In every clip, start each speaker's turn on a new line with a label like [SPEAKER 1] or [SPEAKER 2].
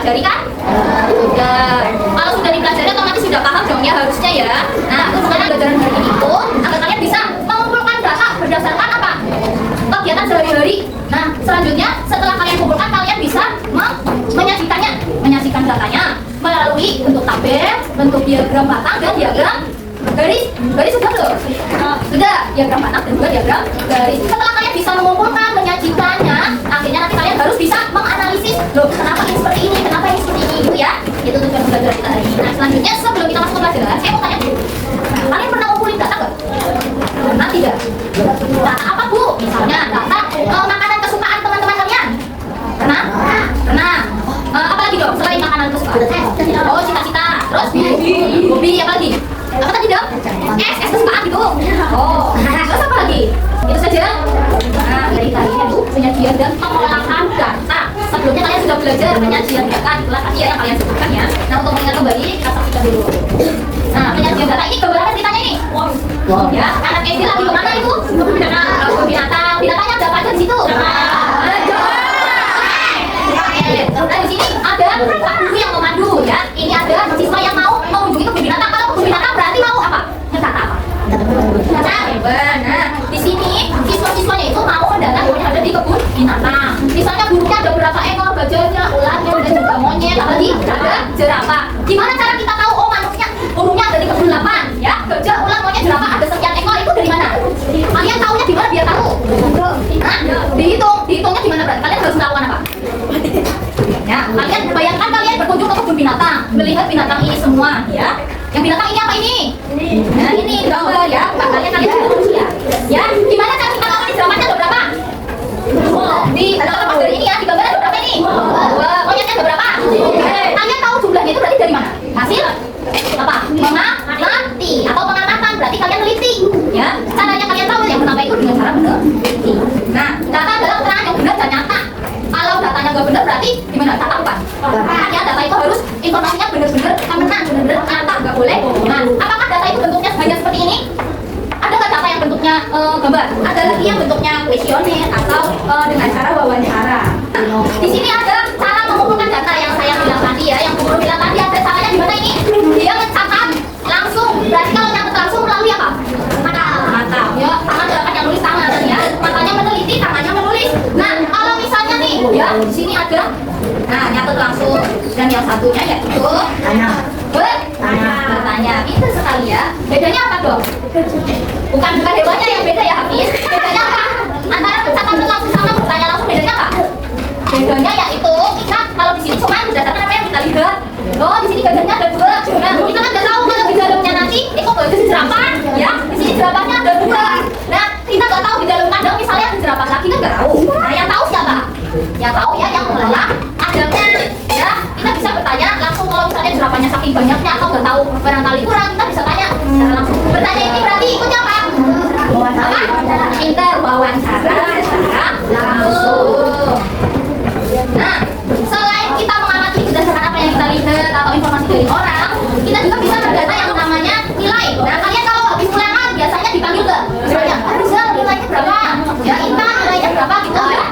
[SPEAKER 1] dipelajari kan? Sudah. Kalau sudah dipelajari otomatis sudah paham dong ya harusnya ya. Nah, tujuan pembelajaran hari ini itu agar kalian bisa mengumpulkan data berdasarkan apa? Kegiatan sehari-hari. Nah, selanjutnya setelah kalian kumpulkan, kalian bisa menyajikan datanya melalui bentuk tabel, bentuk diagram batang dan diagram garis sudah belum? Sudah, diagram batang dan juga diagram garis. Setelah kalian bisa mengumpulkan, menyajikannya, akhirnya nanti kalian harus bisa menganalisis, loh kenapa ini seperti ini, kenapa ini seperti ini, gitu ya. Itu tujuan pembelajaran kita hari ini. Nah, selanjutnya sebelum kita masuk ke pelajaran, saya mau tanya dulu. Kalian pernah ngumpulin data nggak? Pernah tidak? Data apa Bu? Misalnya data makanan kesukaan teman-teman kalian. Pernah? Pernah. Apa lagi dong selain makanan kesukaan? Oh, cita-cita. Terus hobi apa lagi? Apa tadi dong? Es kesukaan gitu. Oh, terus apa lagi? Itu saja. Nah, dari kalian itu penyajian dan pengolahan data. Sebelumnya kalian sudah belajar penyajian data, itulah tadi ya yang kalian sebutkan ya. Nah, untuk mengingat kembali, kita saksikan dulu. Nah, penyajian data ini gambarannya ceritanya ini. Wow. Ya, anak SD lagi kemana itu? Binatang. Binatangnya ada apa aja di situ? Nah, di sini ada Pak Guru yang memandu ya. Ini ada siswa yang mau mengunjungi kebun binatang. Kalau kebun binatang berarti mau apa? Ngedata apa? Data hewan. Nah, di sini siswa-siswanya itu mau mendata yang ada di kebun binatang. Misalnya burungnya ada berapa ekor, gajahnya, ularnya, dan juga monyet, apalagi ada jerapah. Gimana cara kita tahu oh manuknya, burungnya ada di kebun 8 ya? Gajah, ular, monyet, jerapah ada sekian ekor, itu dari mana? Kalian tahunya di mana biar tahu? Nah, dihitungnya gimana berarti? Kalian harus melakukan apa? Ya, kalian bayangkan kalian berkunjung ke kebun binatang, melihat binatang ini semua, ya. Yang binatang ini apa ini? Nah, ini gambar ya. Kalian juga manusia. Ya, gimana cara kita tahu di jerapahnya ada berapa? Di lepas dari ini ya, di gambar ada berapa ini? Monyetnya ada berapa? Kalian tahu jumlahnya itu berarti dari mana? Hasil apa? Mengamati atau pengamatan, berarti kalian teliti. Ya, caranya kalian tahu yang pertama itu dengan cara meneliti. Nah, data adalah keterangan yang benar dan nyata. Kalau datanya nggak benar berarti gimana? Data apa? Ya, data itu harus informasinya benar-benar amanah, benar-benar nyata, nggak boleh. Nah, apakah data itu bentuknya hanya seperti ini? Ada nggak data yang bentuknya gambar? Ada lagi yang bentuknya kuesioner atau dengan cara wawancara. Nah, di sini ada cara mengumpulkan data yang saya bilang tadi ya, yang guru bilang tadi ada caranya gimana ini? Dia mencatat langsung. Berarti kalau nyatet langsung melalui apa? Mata. Ya, tangan dapat yang nulis tangan ya. Matanya meneliti, tangannya menulis. Nah, kalau misalnya nih, ya di sini ada. Nah, nyatet langsung. Dan yang satunya yaitu bertanya. Pintar sekali ya. Bedanya apa dong? Bukan hewannya yang beda ya, Hafiz. Bedanya apa? Antara mencatat langsung sama bertanya langsung bedanya apa? Bedanya yaitu kita kalau di sini cuma berdasarkan apa yang kita lihat. Oh, di sini gajahnya ada 2. Nah, kita kan nggak tahu kalau di dalamnya nanti kok gajah jerapah, ya. Di sini jerapahnya ada 2. Nah, kita nggak tahu di dalam kandang misalnya ada jerapah lagi kan nggak tahu. Nah, yang tahu siapa? Yang tahu ya yang mengelola kandangnya. Ya, kita bisa bertanya langsung kalau misalnya jerapahnya saking banyaknya atau nggak tahu barangkali kurang, kita bisa tanya secara langsung. Bertanya ini berarti ikutnya apa? Apa? Pintar wawancara langsung. Nah, selain kita mengamati berdasarkan apa yang kita lihat atau informasi dari orang, kita juga bisa mendata yang namanya nilai. Nah, kalian kalau habis ulangan biasanya dipanggil ke misalnya, Rizal nilainya berapa? Ya, Intan nilainya berapa gitu ya?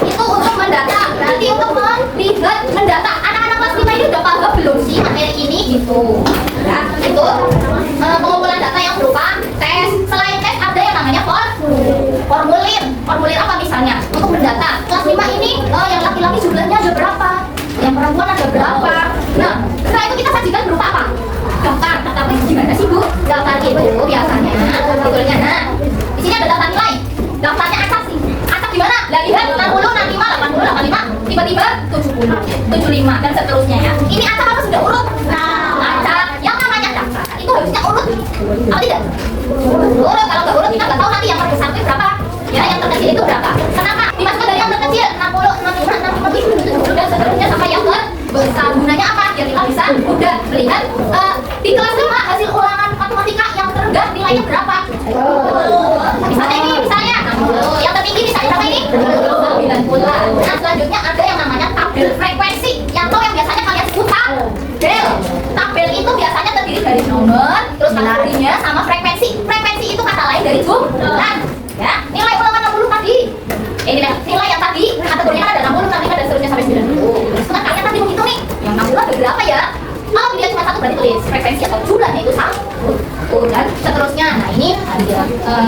[SPEAKER 1] Itu untuk mendata, berarti untuk melihat mendata anak-anak kelas 5 ini udah paham belum sih materi ini gitu. Ya, itu pengumpulan data yang berupa tes. Selain tes ada yang namanya formulir. Formulir apa misalnya? Untuk mendata kelas 5 ini yang laki-laki jumlahnya ada berapa? Yang perempuan ada berapa? Nah, setelah itu kita sajikan berupa apa? Daftar. Tapi gimana sih Bu? Daftar itu biasanya betulnya. Nah, di sini ada daftar nilai. Daftarnya acak sih. Acak gimana? Lihat 60, 65, 80, 85, tiba-tiba 70, 75 dan seterusnya ya. Ini acak apa sudah urut? Nah, acak yang namanya daftar itu harusnya urut. Atau tidak? Urut. Kalau nggak urut kita nggak tahu nanti yang terbesar itu berapa. Ya, yang terkecil itu berapa? Kenapa? Dimasukkan dari yang terkecil 60, 65, 65, 70 dan seterusnya sampai yang terbesar. Gunanya apa? Biar kita bisa udah melihat di kelas 5 hasil ulangan matematika yang terendah nilainya berapa. Misalnya ini, misalnya 60. Yang tertinggi misalnya berapa ini? 90. Nah, selanjutnya ada yang namanya tabel frekuensi. Yang tahu yang biasanya kalian sebut tabel. Tabel itu biasanya terdiri dari nomor, terus kategorinya sama frekuensi. Frekuensi itu kata lain dari jumlah. Ya, nilai ulangan 60 tadi. Nilai yang tadi kategorinya ada 60, 65 dan seterusnya sampai 90. Terus kalian tadi frekuensi atau jumlahnya itu sama. Dan seterusnya, nah ini ada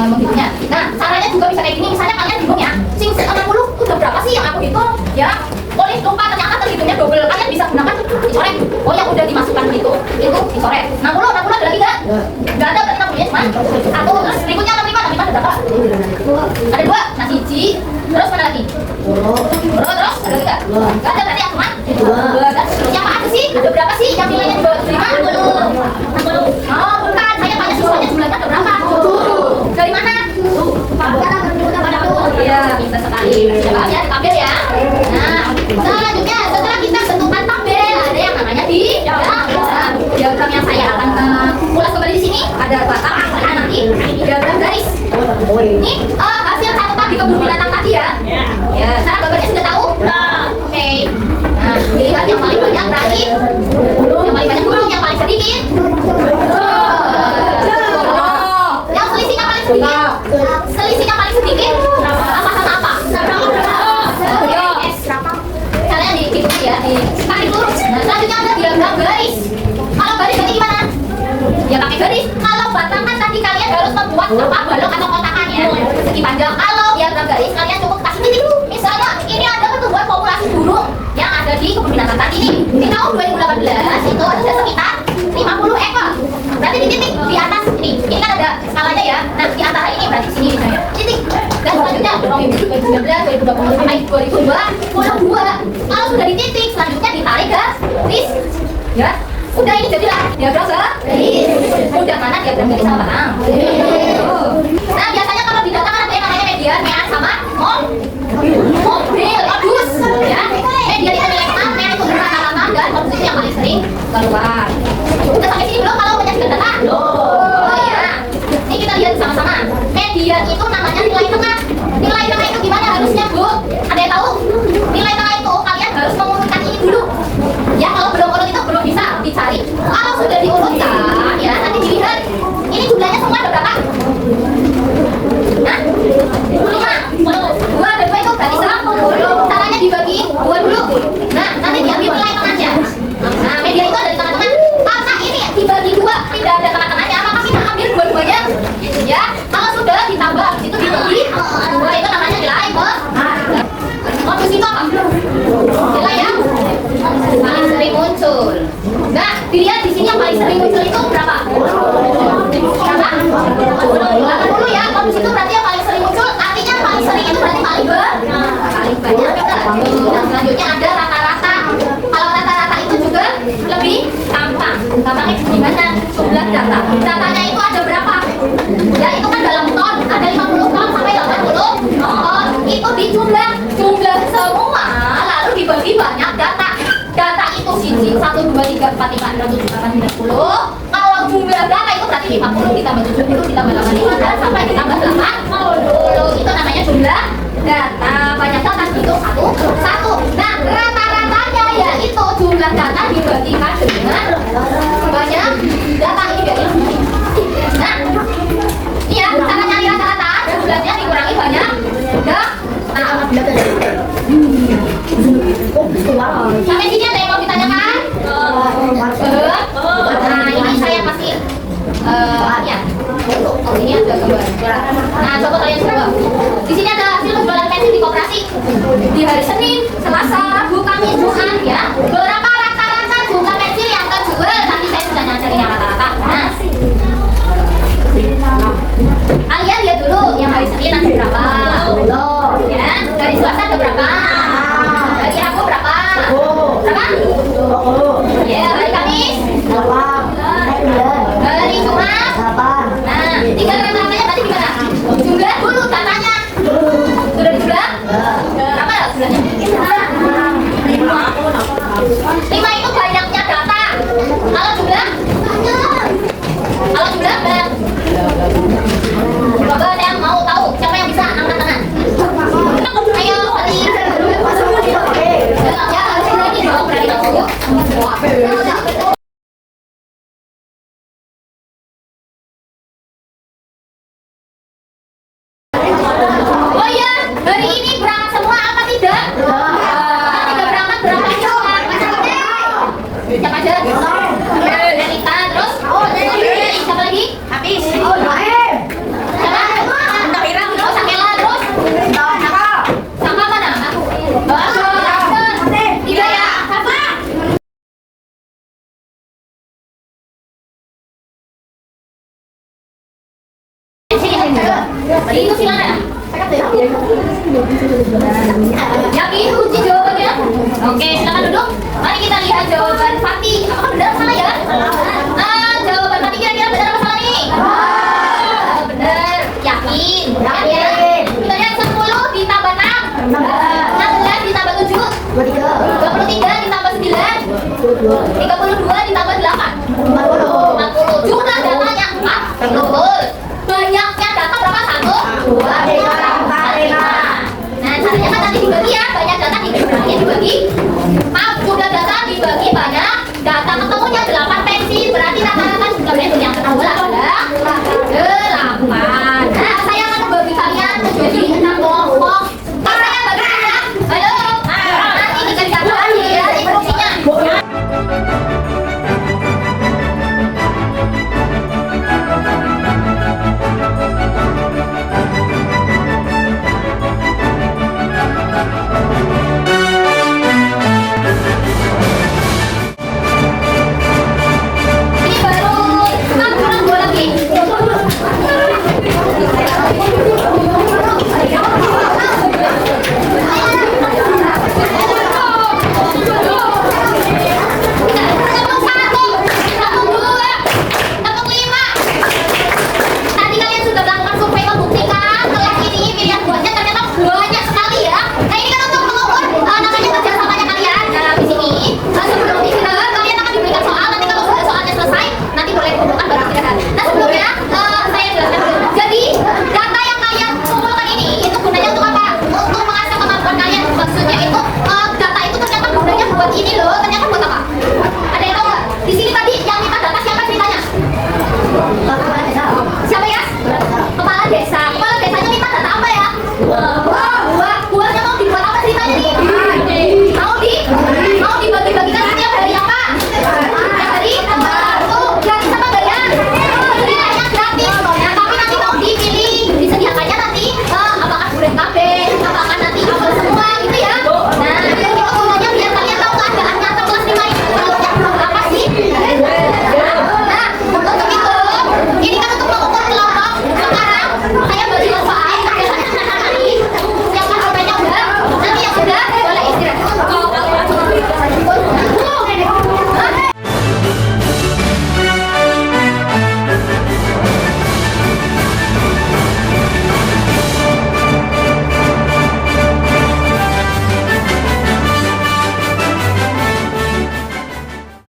[SPEAKER 1] menghitungnya. Nah caranya juga bisa kayak gini, misalnya kalian bingung ya, sing 60 udah berapa sih yang aku hitung ya? Oleh lupa ternyata terhitungnya double, kalian bisa gunakan dicoret. Oh yang udah dimasukkan itu dicoret. 60 ada lagi nggak? Nggak ada, berarti 60 nya cuma satu. Terus berikutnya 65 ada berapa? Ada dua. Nah siji, terus mana lagi? Terus ada lagi nggak? Nggak ada, berarti yang cuma dua. Dan seterusnya apa aja sih? Ada berapa sih yang nilainya di bawah 65? Oh bukan, saya tanya siswanya jumlahnya ada berapa? Dari mana? Iya, bisa sekali. Coba ya diambil ya. Nah, selanjutnya setelah kita bentukkan tabel, ada yang namanya diagram yang saya akan ulas kembali di sini. Ada batang, ada nanti diagram garis. Ini hasil catatan di kebun binatang tadi ya. Ya, cara gambarnya sudah tahu? Oke. Nah, dilihat yang paling banyak berarti yang paling banyak burung, yang paling sedikit. Yang selisihnya paling sedikit. Selisihnya paling sedikit. Apa sama apa? Kalian dihitung ya, ditarik lurus. Nah, selanjutnya ada diagram garis. Kalau garis berarti gimana? Ya pakai garis. Kalau batangan tadi kalian harus membuat apa? Balok atau kotakan ya. Segi panjang. Kalau diagram garis kalian cukup kasih titik. Misalnya ini ada pertumbuhan populasi burung yang ada di kebun binatang tadi nih. Di tahun 2018 itu ada sekitar 50 ekor. Berarti di titik di atas ini. Ini kan ada skalanya ya. Nah, di antara ini berarti sini misalnya. Titik. Dan selanjutnya 2019, 2020 sampai 2022. Kalau sudah di titik, selanjutnya ditarik garis. Ya. Udah ini jadilah diagram garis. Udah mana diagram garis sama batang. Nah, biasanya kalau di data kan ada yang namanya median, mean sama mobil, modus. Ya. Median itu nilai sama, mean itu rata-rata dan modus itu yang paling sering keluar. Udah sampai sini belum kalau menyajikan data? Oh iya. Ini kita lihat sama-sama. Median itu namanya nilai tengah. Nilai tengah itu gimana harusnya, Bu? Ada yang tahu? Nilai tengah itu kalian harus mengurutkan ini dulu. Ya kalau belum urut itu belum bisa dicari. Kalau sudah diurutkan, ya nanti dilihat. Ini jumlahnya semua ada berapa? Nah, 5. 2 dan 2 itu berarti 10. Caranya dibagi 2 dulu. Nah, nanti diambil nilai tengahnya. Nah, median itu ada di tengah-tengah. Karena ini dibagi 2, tidak ada tengah-tengahnya, maka kita ambil dua-duanya. Ya, kalau sudah ditambah, itu dibagi 2 itu namanya nilai modus itu apa? Nilai yang paling sering muncul. Nah, dilihat di sini yang paling sering muncul itu berapa? Berapa? 80 ya. Modus itu berarti yang paling sering muncul. Artinya paling sering itu berarti paling banyak. Nah, selanjutnya ada rata-rata. Kalau rata-rata itu juga lebih gampang. Gampangnya gimana? Jumlah data. Datanya itu ada berapa? Ya itu kan dalam ton. Ada 50 ton sampai 80 ton. Itu dijumlah semua. Lalu dibagi banyak data. Data itu siji 1, 2, 3, 4, 5, 6, 7, 8, 9, 10. Kalau jumlah data itu berarti 50 ditambah 70 ditambah 85 dan sampai ditambah 80. Itu namanya jumlah data. Banyak data itu satu. Nah, rata-ratanya yaitu jumlah data dibagikan dengan banyak data ini biar nah, ini ya cara nyari rata-rata jumlahnya dikurangi banyak sampai sini ada yang mau ditanyakan? Nah ini saya kasih ya ini ada gambar. Nah coba kalian coba. Di sini ada hasil penjualan pensil di koperasi di hari Senin, Selasa, Rabu, Kamis, Jumat ya. Berapa rata-rata jumlah pensil yang terjual? Nanti saya sudah nyanyiin yang rata-rata. Nah, kalian lihat dulu yang hari Senin ada berapa? Ya, dari Selasa ada berapa? Dari Rabu berapa? Berapa? Ya, hari Kamis? Dari Jumat? Nah, tinggal rata-ratanya berarti gimana? Jumlah dulu datanya. Sudah dijumlah? Berapa jumlahnya? 5 itu banyaknya data. Kalau jumlah? Kalau jumlah banyak. Coba ada yang mau tahu siapa yang bisa angkat tangan? Ayo, Fadli. Ya, harus berani dong, berani masuk. Oh iya, hari ini berangkat semua apa tidak? Tidak berangkat berapa? Oke, silakan duduk. Mari kita lihat jawaban Fatih. Apakah benar atau salah ya? Jawaban Fatih kira-kira benar atau salah nih? Benar. Yakin? Yakin. Kita lihat 10 ditambah 6. 16 ditambah 7. 23 ditambah 9. 32 ditambah 8. 40. Jumlah datanya 4. Betul. Banyaknya data berapa? 1, 2, 3, 4, 5. Nah, caranya kan nanti dibagi ya. Banyak data dibagi. Maaf, jumlah data dibagi banyak. Data ketemunya 8 pensi. Berarti rata-rata jumlah yang ketahuan.